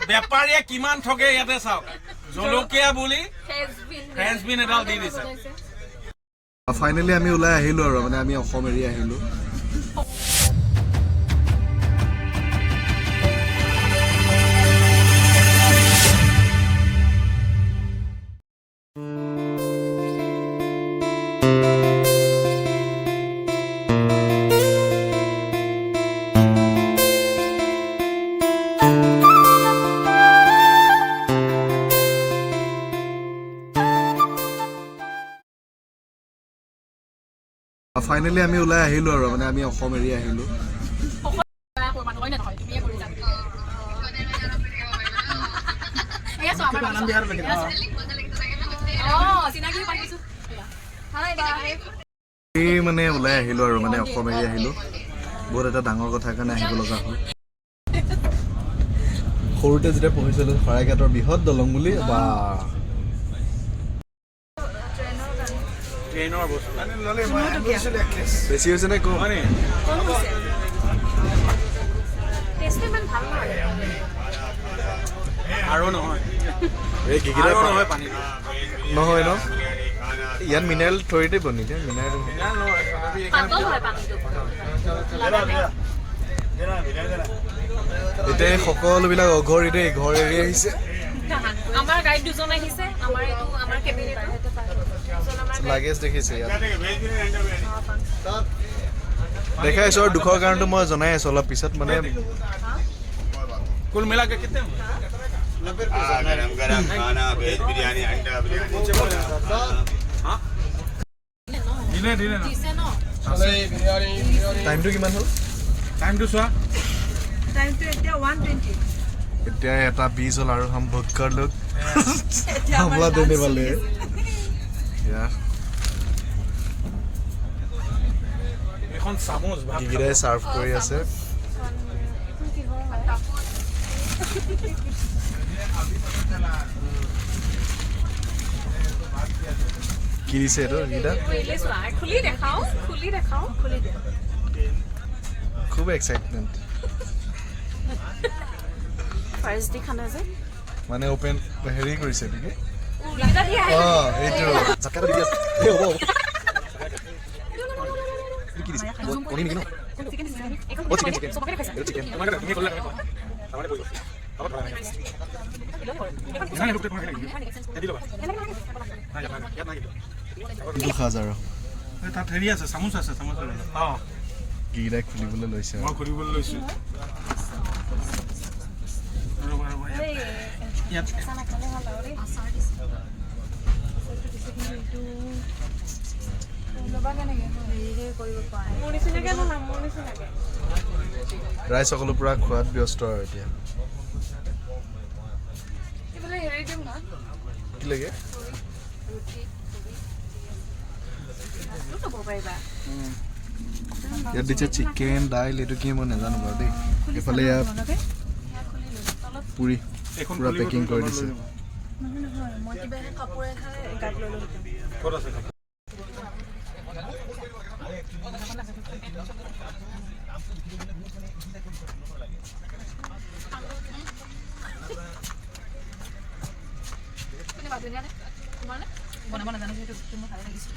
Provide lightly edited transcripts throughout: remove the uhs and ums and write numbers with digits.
বেপাৰীয়ে কিমান ঠগে ইয়াতে চাওক জলকীয়া বুলি ফ্ৰেঞ্চ বিন এডাল দি দিছে ফাইনেলি আমি ওলাই আহিলো আৰু মানে আমি অসম এৰি আহিলো ফাইনেলি আমি ওলাই আহিলো আৰু মানে আমি অসম এৰি আহিলো মানে ওলাই আহিলো আৰু মানে অসম এৰি আহিলো বহুত এটা ডাঙৰ কথাৰ কাৰণে আহিব লগা হ'ল সৰুতে যেতিয়া পঢ়িছিলো শৰাইঘাটৰ বৃহৎ দলং বুলি বা ট্ৰেইনৰ বস্তু বেছি হৈছে নে কম আৰু নহয় এই কিকিটা নহয় পানী নহয় ন ইয়াত মিনাৰেল থৰিতে বনি দিয়া মিনাৰেল এতিয়া সকলোবিলাক অঘৰীতে ঘৰ এৰি আহিছে আমাৰ গাইড দুজন আহিছে আমাৰ এইটো আমাৰ কেবিনেট লাগেজ দেখিছে ইয়াত দেখাই আছো আৰু দুখৰ কাৰণটো মই জনাই আছো অলপ পিছত মানে कुल मिला के कितने गरम गरम खाना वेज बिरयानी अंडा दिने दिने ना টাইমটো কিমান হ'ল टाइम टू चुआ এতিয়া 120 এতিয়া এটা 20 হ'ল আৰু हम भक्कर लोग हमला देने वाले हैं यार এখন চামুচ ভাত কিগিৰাই সাৰ্ভ কৰি আছে কি দিছে এটো গিটা খুলি দেখাও খুলি দে খুব এক্সাইটমেন্ট ফাৰ্ষ্ট ডে খানা যে মানে ওপেন হেৰি কৰিছে নেকি উলিটা দিয়া এইটো জাকাটা দি আছে এই হ'ব কি দিছে কোনি নেকি ন ও চিকেন এটা চিকেন তোমাকে তুমি কল লাগে আমারে বইলো আবার না লুকতে কোন লাগে দিলো বা না জানা ইয়াত নাই কিন্তু খাজ আৰু তাত হেৰি আছে চামুচ অ গিৰাই খুলিবলৈ লৈছে মই খুলিবলৈ লৈছো ইয়াত ৰাইজ সকলো পুৰা খোৱাত ব্যস্ত আৰু এতিয়া কি লাগে ইয়াত দিছে চিকেন দাইল এইটো কি মই নাজানো বাৰু দেই এইফালে ইয়াত পুৰি পুৰা পেকিং কৰি দিছে ক'ত আছে বনাব নাজানো যেহেতু মোৰ ভাল লাগিছে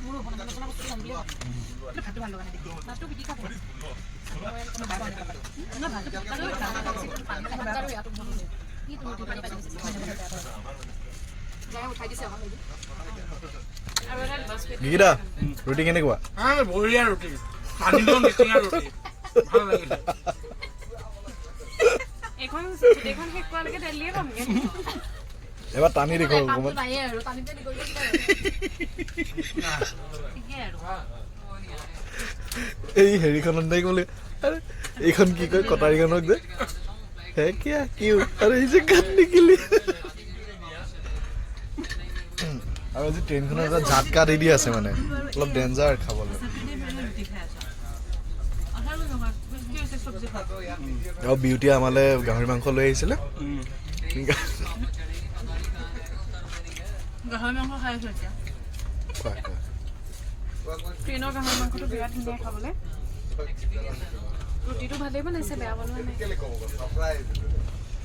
মোৰ বনাব নজনা বস্তু জানিলে ভাতটো ভাল লগা নাই দেখি ভাতটো পিটিকা কৰে গিগিটা ৰুটি কেনেকুৱা বঢ়িয়া ৰুটি পানী দিও নিচিনা ৰুটি ভাল লাগিলে এখন শেষ কৰালৈকে দিল্লীয়ে পামগে এবাৰ টানি দেখো অকমান এই হেৰিখনত নাই ক'লে এইখন কি কয় কটাৰীখনক যে হে কিয়া কি আৰু এই যে গাত নিকিলি আৰু আজি ট্ৰেইনখনত এটা ঝাটকা দি আছে মানে অলপ ডেঞ্জাৰ খাবলৈ আৰু বিউটি আমালৈ গাহৰি মাংস লৈ আহিছিলে গাহৰি মাংস খাই আছো এতিয়া ট্ৰেইনৰ গাহৰি মাংসটো বিৰাট ধুনীয়া খাবলৈ ৰুটিটো ভালেই বনাইছে বেয়া বনোৱা নাই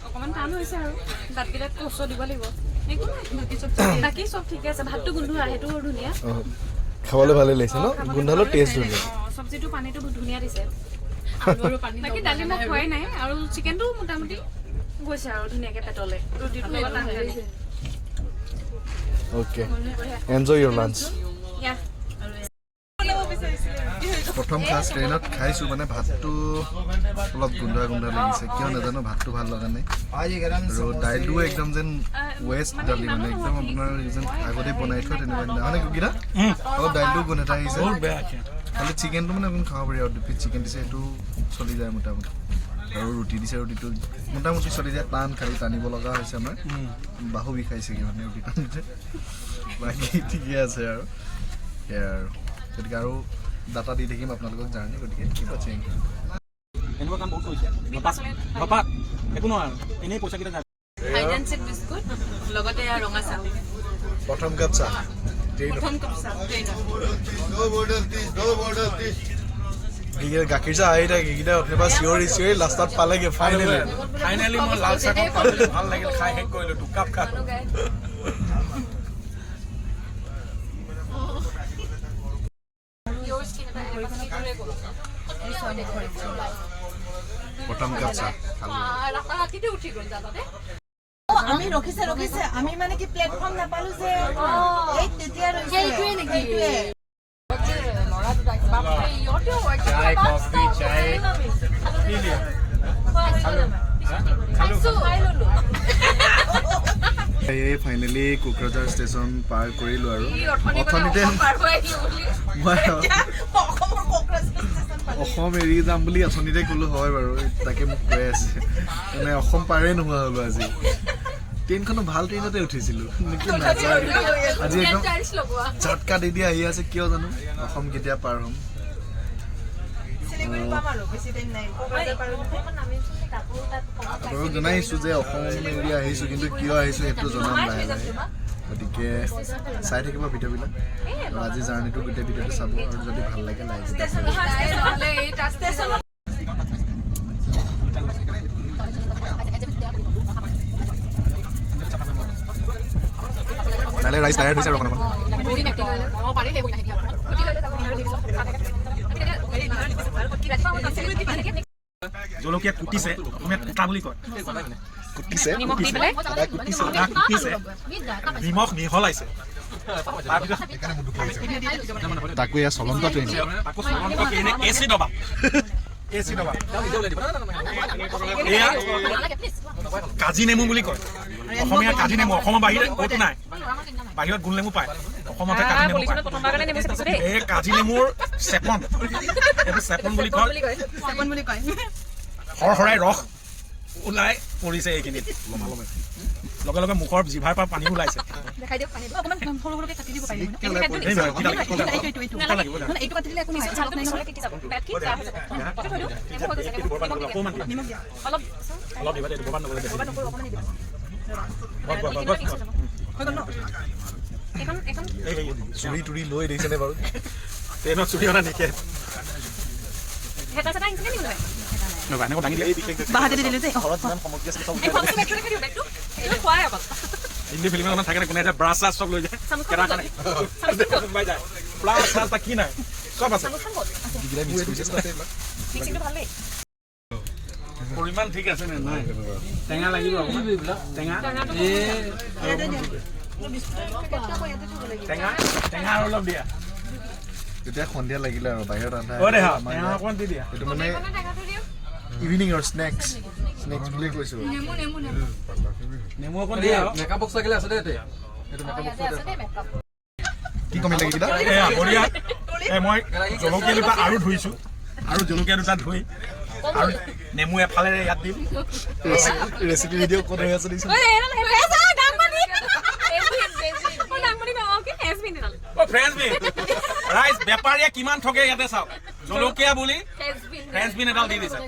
অকমান টান হৈছে আৰু দাঁতকেইটাত কষ্ট দিব লাগিব বাকী চব ঠিকে আছে ভাতটো গোন্ধ সেইটো ধুনীয়া খাবলৈ ভালে লাগিছে ন গোন্ধালো টেষ্ট ধুনীয়া চব্জিটো পানীটো বহুত ধুনীয়া দিছে বাকী দালি মই খোৱাই নাই আৰু চিকেনটো মোটামুটি গৈছে আৰু ধুনীয়াকৈ পেটলে ৰুটিটো লগত নাখাইছে অ'কে এনজয় ইয়ৰ লাঞ্চ ইয়া প্ৰথম ক্লাছ ট্ৰেইনত খাইছোঁ মানে ভাতটো অলপ গোন্ধা লাগিছে কিয় নাজানো ভাতটো ভাল লগা নাই আৰু দাইলটো একদম যেন ৱেষ্ট দালি মানে একদম আপোনাৰ যেন আগতে বনাই থোৱা তেনেকুৱা নিচিনা মানে কুকিটা অলপ দাইলটো গোন্ধ এটা আহিছে খালি চিকেনটো মানে আপুনি খাব পাৰি আৰু 2 পিচ চিকেন দিছে সেইটো চলি যায় মোটামুটি আৰু ৰুটি দিছে ৰুটিটো মোটামুটি চলি যায় টান খালি টানিব লগা হৈছে আমাৰ বাহু বিষাইছেগৈ মানে ৰুটিটো বাকী ঠিকে আছে আৰু সেয়াই আৰু গতিকে আৰু ডাটা দি থাকিম আপোনালোকক জাৰ্ণি গতিকে কি পাচ্ছে এনেকুৱা কাম বহুত কৰিছে ধপাত একো নহয় এনেই পইচাকেইটা যায় হাইডেন্সিক বিস্কুট লগতে ৰঙা চাহ প্ৰথম কাপ চাহ প্ৰথম কাপ চাহ গাখীৰ চাহ আহি থাকে এইকেইটা অথবা চিঞৰি লাষ্টত পালেগে ফাইনেলি মই লাল চাহখন পালোঁ ভাল লাগিল খাই শেষ কৰিলোঁ 2 কাপ খালোঁ প্ৰথম কাপ চাহ আমি ৰখিছে আমি মানে কি প্লেটফৰ্ম নাপালো যে এই তেতিয়া সেইটোৱে নেকি এই ফাইনেলি কোকৰাঝাৰ ষ্টেচন পাৰ কৰিলোঁ আৰু অথনিতে অসম এৰি যাম বুলি অথনিতে ক'লো হয় বাৰু তাকে মোক কৈ আছে মানে অসম পাৰেই নোহোৱা হ'লো আজি ট্ৰেইনখনো ভাল ট্ৰেইনতে উঠিছিলোঁ নেকি নাযায় আজি একদম ঝটকা দি দি আহি আছে কিয় জানো অসম কেতিয়া পাৰ হ'ম আপোনালোকক জনাইছোঁ যে অসম এৰি আহিছোঁ কিন্তু কিয় আহিছোঁ সেইটো জনাম লাহে লাহে গতিকে চাই থাকিব ভিডিঅ'বিলাক আৰু আজি জাৰ্ণিটো গোটেই ভিডিঅ'টো চাব আৰু যদি ভাল লাগে লাইক লাহে ৰাইচ টায়াৰ হৈছে আৰু অকণমান জলকীয়া কুটিছে অসমীয়াত কুটা বুলি কয় কুটিছে নিমখ মিহলাইছে তাকো এয়া চলন্ত ট্ৰেইন তাকো চলন্তকে এনে এচি দবা এয়া কাজি নেমু বুলি কয় অসমীয়া কাজি নেমু অসমৰ বাহিৰে ক'তো নাই বাহিৰত গোল নেমু পায় অসমতে কাজি নেমু পায় এই কাজি নেমুৰ চেপন এইটো চেপন বুলি কয় সৰসৰাই ৰস ওলাই পৰিছে এইখিনিত লগে লগে মুখৰ জিভাৰ পৰা পানী ওলাইছে চুৰি তুৰি লৈ দিছেনে বাৰু ট্ৰেইনত চুৰি অনা নিকে এনেকুৱা দাঙি হিন্দী ফিল্ম থাকে কোনে ব্ৰাছ চাছ চব লৈ যায় ব্ৰাছ চাছ কি নাই চব আছে পৰিমাণ ঠিক আছে নে নাই টেঙা লাগিব টেঙা টেঙা আৰু অলপ দিয়া তেতিয়া সন্ধিয়া লাগিলে আৰু বাহিৰত এইটো মানে ইভিনিং আৰু স্নেক্স বুলি কৈছোঁ নেমু অকণ দিয়া কি কমি লাগিলে বঢ়িয়া মই জলকীয়া দুটা আৰু ধুইছোঁ আৰু জলকীয়া দুটা ধুই আৰু নেমু এফালে ইয়াত দিম ৰেচিপি ভিডিঅ' ক'ত হৈ আছে ৰাইজ বেপাৰীয়ে কিমান ঠগে ইয়াতে চাওক জলকীয়া বুলি ফ্ৰেঞ্চ বিন এডাল দি দিছে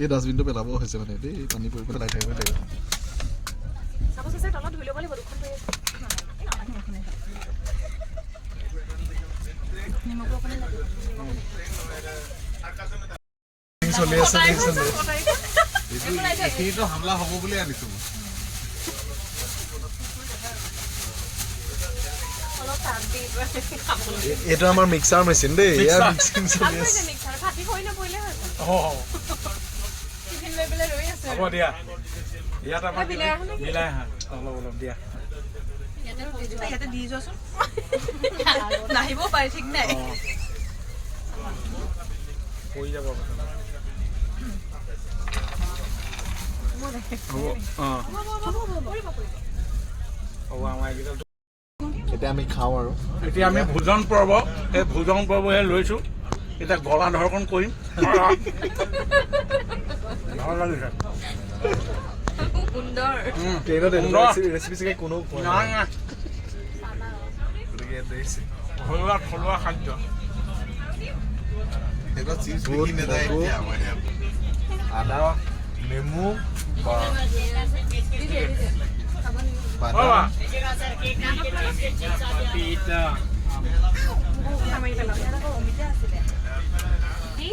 এই ডাষ্টবিনটো পেলাব হৈছে মানে দেই পানী পৰি পেলাই থাকিব লাগিব চলি আছে দেখিছোন এইটো হামলা হ'ব বুলি আনিছো এইটো আমাৰ মিক্সাৰ মেচিন দেই ইয়াৰ মিক্সিং চলি আছে হ'ব দিয়া ইয়াত আমাৰ মিলাই আহা অলপ অলপ দিয়া ইয়াতে দি যোৱাচোন নাহিব পাৰে ঠিক নাই হৈ যাব এতিয়া আমি খাওঁ আৰু এতিয়া আমি ভোজন পৰ্ব এই ভোজন পৰ্বহে লৈছো এতিয়া গলা ধৰ্ষণ কৰিম ভাল লাগিছে ট্ৰেইনত সুন্দৰ। ৰেচিপি চাগে কোনো পোৱা নাই নাই গতিকে দেখিছে ঘৰুৱা থলুৱা খাদ্য এইটো চিজ বিকি নেযায় এতিয়া আমাৰ ইয়াত আদা নেমু বা বাবা বাদাম পিতা কি